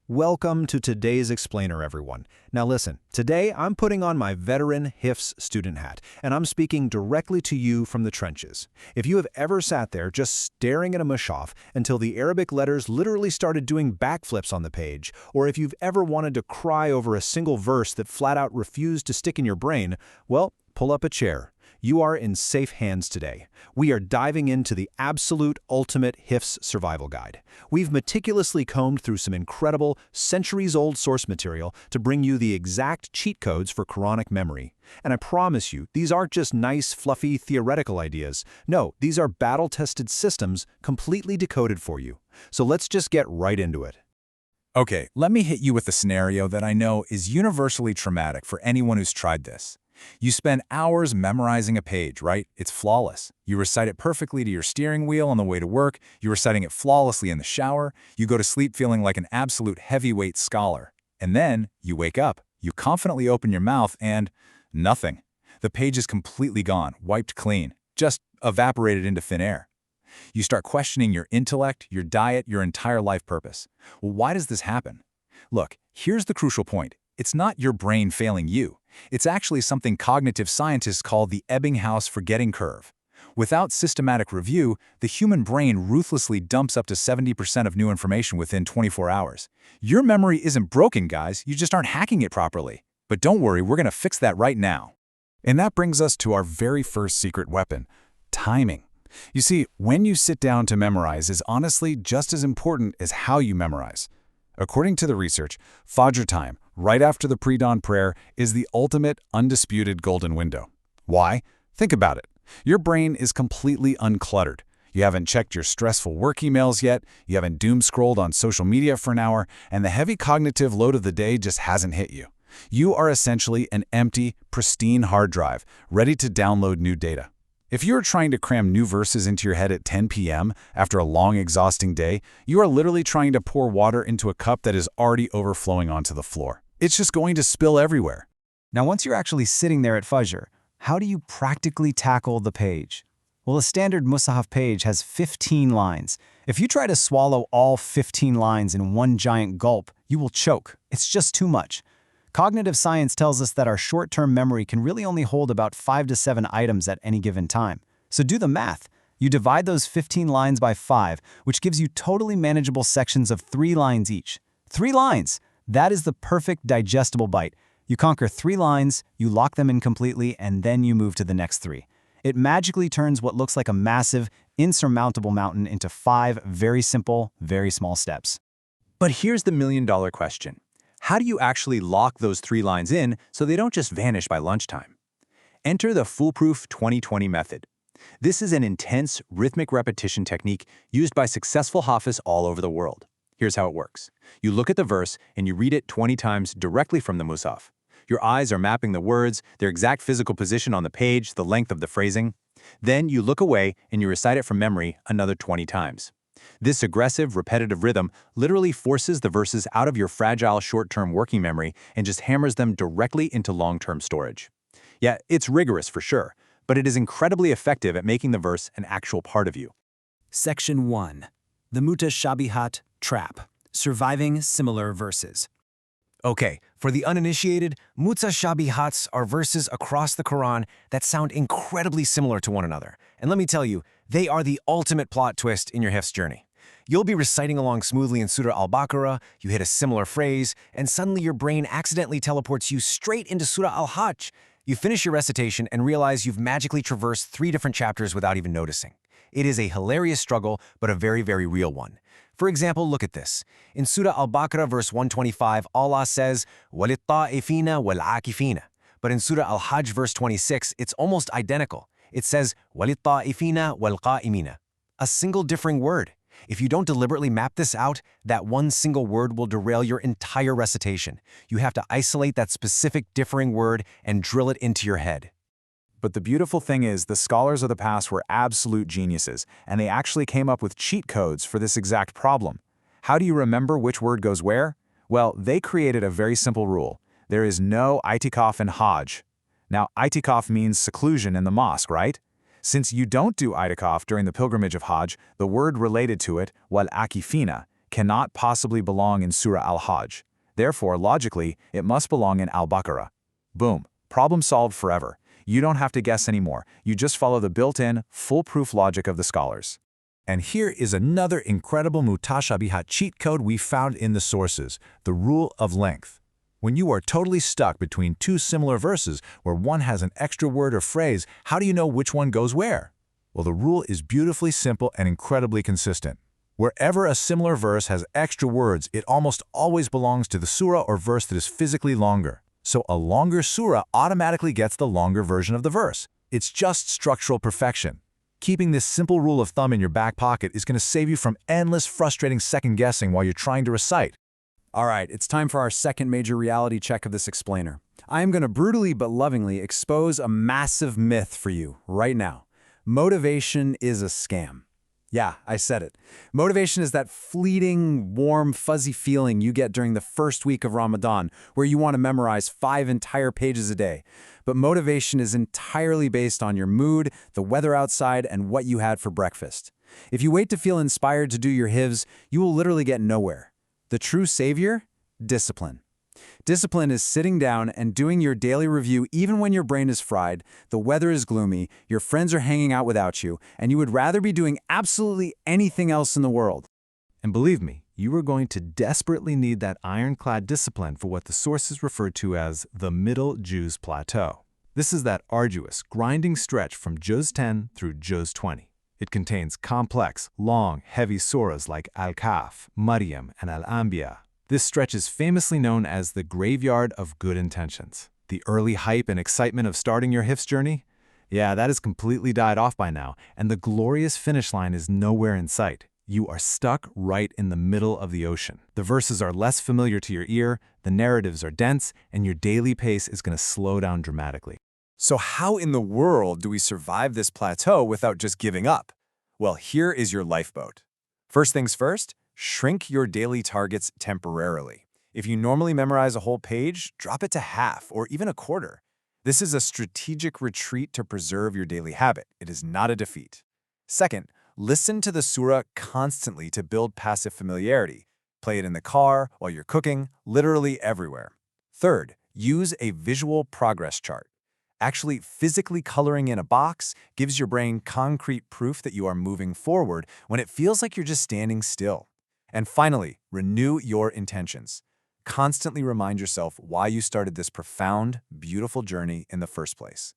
Welcome to today's explainer, everyone. Now listen, today I'm putting on my veteran Hifz student hat, and I'm speaking directly to you from the trenches. If you have ever sat there just staring at a mushaf until the Arabic letters literally started doing backflips on the page, or if you've ever wanted to cry over a single verse that flat out refused to stick in your brain, well, pull up a chair. You are in safe hands today. We are diving into the absolute ultimate Hifz survival guide. We've meticulously combed through some incredible, centuries-old source material to bring you the exact cheat codes for Quranic memory. And I promise you, these aren't just nice, fluffy, theoretical ideas. No, these are battle-tested systems completely decoded for you. So let's just get right into it. Okay, let me hit you with a scenario that I know is universally traumatic for anyone who's tried this. You spend hours memorizing a page, right? It's flawless. You recite it perfectly to your steering wheel on the way to work, you're reciting it flawlessly in the shower, you go to sleep feeling like an absolute heavyweight scholar. And then, you wake up, you confidently open your mouth and nothing. The page is completely gone, wiped clean, just evaporated into thin air. You start questioning your intellect, your diet, your entire life purpose. Well, why does this happen? Look, here's the crucial point. It's not your brain failing you. It's actually something cognitive scientists call the Ebbinghaus forgetting curve. Without systematic review, the human brain ruthlessly dumps up to 70% of new information within 24 hours. Your memory isn't broken, guys, you just aren't hacking it properly. But don't worry, we're going to fix that right now. And that brings us to our very first secret weapon, timing. You see, when you sit down to memorize is honestly just as important as how you memorize. According to the research, Fajr time, right after the pre-dawn prayer, is the ultimate, undisputed golden window. Why? Think about it. Your brain is completely uncluttered. You haven't checked your stressful work emails yet, you haven't doom-scrolled on social media for an hour, and the heavy cognitive load of the day just hasn't hit you. You are essentially an empty, pristine hard drive, ready to download new data. If you are trying to cram new verses into your head at 10 p.m. after a long, exhausting day, you are literally trying to pour water into a cup that is already overflowing onto the floor. It's just going to spill everywhere. Now, once you're actually sitting there at Fajr, how do you practically tackle the page? Well, a standard Musahaf page has 15 lines. If you try to swallow all 15 lines in one giant gulp, you will choke. It's just too much. Cognitive science tells us that our short-term memory can really only hold about 5 to 7 items at any given time. So do the math. You divide those 15 lines by 5, which gives you totally manageable sections of 3 lines each. 3 lines! That is the perfect digestible bite. You conquer 3 lines, you lock them in completely, and then you move to the next 3. It magically turns what looks like a massive, insurmountable mountain into 5 very simple, very small steps. But here's the million-dollar question. How do you actually lock those 3 lines in so they don't just vanish by lunchtime? Enter the foolproof 20-20 method. This is an intense, rhythmic repetition technique used by successful Hafiz all over the world. Here's how it works. You look at the verse and you read it 20 times directly from the Musaf. Your eyes are mapping the words, their exact physical position on the page, the length of the phrasing. Then you look away and you recite it from memory another 20 times. This aggressive, repetitive rhythm literally forces the verses out of your fragile short-term working memory and just hammers them directly into long-term storage. Yeah, it's rigorous for sure, but it is incredibly effective at making the verse an actual part of you. Section 1. The Mutashabihat Trap. Surviving Similar Verses. Okay, for the uninitiated, Mutashabihats are verses across the Quran that sound incredibly similar to one another. And let me tell you, they are the ultimate plot twist in your Hifz journey. You'll be reciting along smoothly in Surah Al-Baqarah, you hit a similar phrase, and suddenly your brain accidentally teleports you straight into Surah Al-Hajj. You finish your recitation and realize you've magically traversed 3 different chapters without even noticing. It is a hilarious struggle, but a very, very real one. For example, look at this. In Surah Al-Baqarah, verse 125, Allah says, وَلِلطَّائِفِينَ وَالْعَاكِفِينَ. But in Surah Al-Hajj, verse 26, it's almost identical. It says, وَلِلطَّائِفِينَ وَالْقَائِمِينَ. A single differing word. If you don't deliberately map this out, that one single word will derail your entire recitation. You have to isolate that specific differing word and drill it into your head. But the beautiful thing is, the scholars of the past were absolute geniuses, and they actually came up with cheat codes for this exact problem. How do you remember which word goes where? Well, they created a very simple rule. There is no itikaf in Hajj. Now, itikaf means seclusion in the mosque, right? Since you don't do itikaf during the pilgrimage of Hajj, the word related to it, wal akifina, cannot possibly belong in Surah Al-Hajj. Therefore, logically, it must belong in Al-Baqarah. Boom. Problem solved forever. You don't have to guess anymore. You just follow the built-in, foolproof logic of the scholars. And here is another incredible mutashabihat cheat code we found in the sources, the rule of length. When you are totally stuck between two similar verses where one has an extra word or phrase, how do you know which one goes where? Well, the rule is beautifully simple and incredibly consistent. Wherever a similar verse has extra words, it almost always belongs to the surah or verse that is physically longer. So a longer surah automatically gets the longer version of the verse. It's just structural perfection. Keeping this simple rule of thumb in your back pocket is going to save you from endless frustrating second-guessing while you're trying to recite. All right, it's time for our second major reality check of this explainer. I am going to brutally but lovingly expose a massive myth for you right now. Motivation is a scam. Yeah, I said it. Motivation is that fleeting, warm, fuzzy feeling you get during the first week of Ramadan, where you want to memorize 5 entire pages a day. But motivation is entirely based on your mood, the weather outside, and what you had for breakfast. If you wait to feel inspired to do your Hifz, you will literally get nowhere. The true savior? Discipline. Discipline is sitting down and doing your daily review even when your brain is fried, the weather is gloomy, your friends are hanging out without you, and you would rather be doing absolutely anything else in the world. And believe me, you are going to desperately need that ironclad discipline for what the sources refer to as the Middle Juz Plateau. This is that arduous, grinding stretch from Juz 10 through Juz 20. It contains complex, long, heavy surahs like Al-Kahf, Maryam, and Al-Anbiya. This stretch is famously known as the graveyard of good intentions. The early hype and excitement of starting your Hifz journey? Yeah, that has completely died off by now, and the glorious finish line is nowhere in sight. You are stuck right in the middle of the ocean. The verses are less familiar to your ear, the narratives are dense, and your daily pace is going to slow down dramatically. So how in the world do we survive this plateau without just giving up? Well, here is your lifeboat. First things first, shrink your daily targets temporarily. If you normally memorize a whole page, drop it to half or even a quarter. This is a strategic retreat to preserve your daily habit. It is not a defeat. Second, listen to the surah constantly to build passive familiarity. Play it in the car, while you're cooking, literally everywhere. Third, use a visual progress chart. Actually, physically coloring in a box gives your brain concrete proof that you are moving forward when it feels like you're just standing still. And finally, renew your intentions. Constantly remind yourself why you started this profound, beautiful journey in the first place.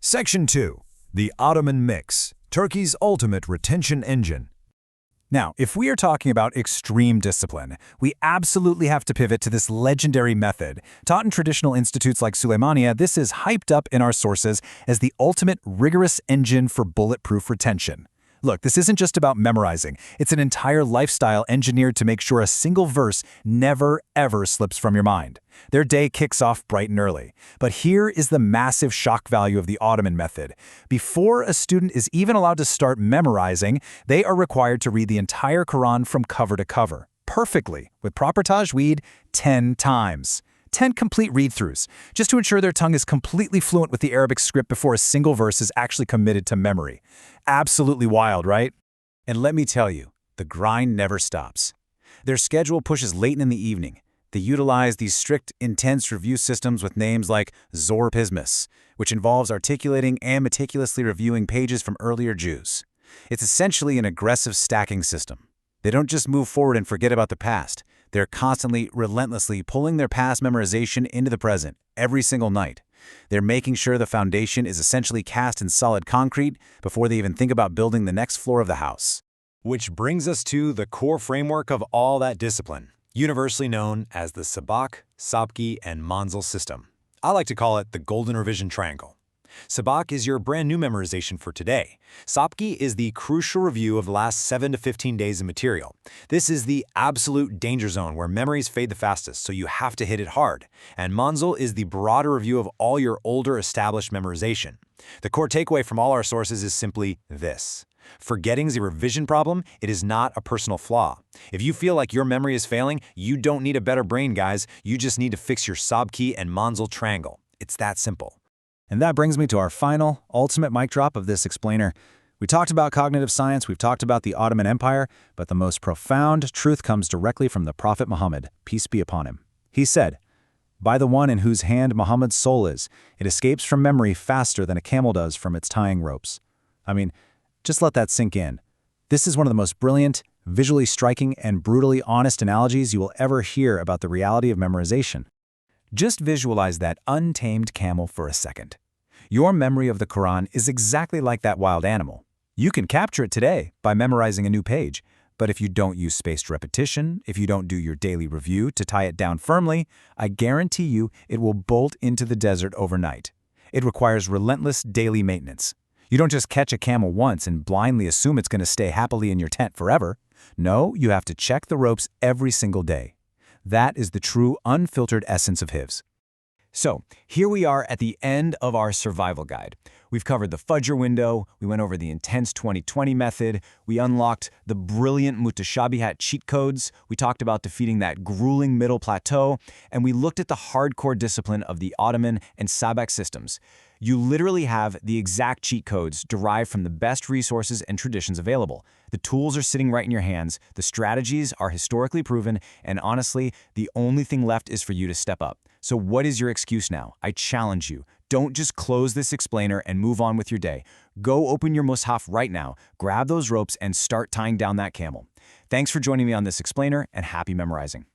Section 2. The Ottoman Mix, Turkey's ultimate retention engine. Now, if we are talking about extreme discipline, we absolutely have to pivot to this legendary method. Taught in traditional institutes like Suleymaniye, this is hyped up in our sources as the ultimate rigorous engine for bulletproof retention. Look, this isn't just about memorizing. It's an entire lifestyle engineered to make sure a single verse never, ever slips from your mind. Their day kicks off bright and early. But here is the massive shock value of the Ottoman method. Before a student is even allowed to start memorizing, they are required to read the entire Quran from cover to cover, perfectly, with proper tajweed, 10 times. 10 complete read-throughs, just to ensure their tongue is completely fluent with the Arabic script before a single verse is actually committed to memory. Absolutely wild, right? And let me tell you, the grind never stops. Their schedule pushes late in the evening. They utilize these strict, intense review systems with names like Zorpismus, which involves articulating and meticulously reviewing pages from earlier Jews. It's essentially an aggressive stacking system. They don't just move forward and forget about the past. They're constantly, relentlessly pulling their past memorization into the present, every single night. They're making sure the foundation is essentially cast in solid concrete before they even think about building the next floor of the house. Which brings us to the core framework of all that discipline, universally known as the Sabak, Sabki, and Manzil system. I like to call it the Golden Revision Triangle. Sabak is your brand new memorization for today. Sabki is the crucial review of the last 7 to 15 days of material. This is the absolute danger zone where memories fade the fastest, so you have to hit it hard. And Manzil is the broader review of all your older established memorization. The core takeaway from all our sources is simply this. Forgetting is a revision problem, it is not a personal flaw. If you feel like your memory is failing, you don't need a better brain, guys. You just need to fix your Sabki and Manzil triangle. It's that simple. And that brings me to our final, ultimate mic drop of this explainer. We talked about cognitive science, we've talked about the Ottoman Empire, but the most profound truth comes directly from the Prophet Muhammad, peace be upon him. He said, "By the one in whose hand Muhammad's soul is, it escapes from memory faster than a camel does from its tying ropes." I mean, just let that sink in. This is one of the most brilliant, visually striking, and brutally honest analogies you will ever hear about the reality of memorization. Just visualize that untamed camel for a second. Your memory of the Quran is exactly like that wild animal. You can capture it today by memorizing a new page, but if you don't use spaced repetition, if you don't do your daily review to tie it down firmly, I guarantee you it will bolt into the desert overnight. It requires relentless daily maintenance. You don't just catch a camel once and blindly assume it's going to stay happily in your tent forever. No, you have to check the ropes every single day. That is the true, unfiltered essence of Hifz. So, here we are at the end of our survival guide. We've covered the Fajr window, we went over the intense 20-20 method, we unlocked the brilliant mutashabihat cheat codes, we talked about defeating that grueling middle plateau, and we looked at the hardcore discipline of the Ottoman and Sabak systems. You literally have the exact cheat codes derived from the best resources and traditions available. The tools are sitting right in your hands, the strategies are historically proven, and honestly, the only thing left is for you to step up. So what is your excuse now? I challenge you. Don't just close this explainer and move on with your day. Go open your mushaf right now, grab those ropes, and start tying down that camel. Thanks for joining me on this explainer, and happy memorizing.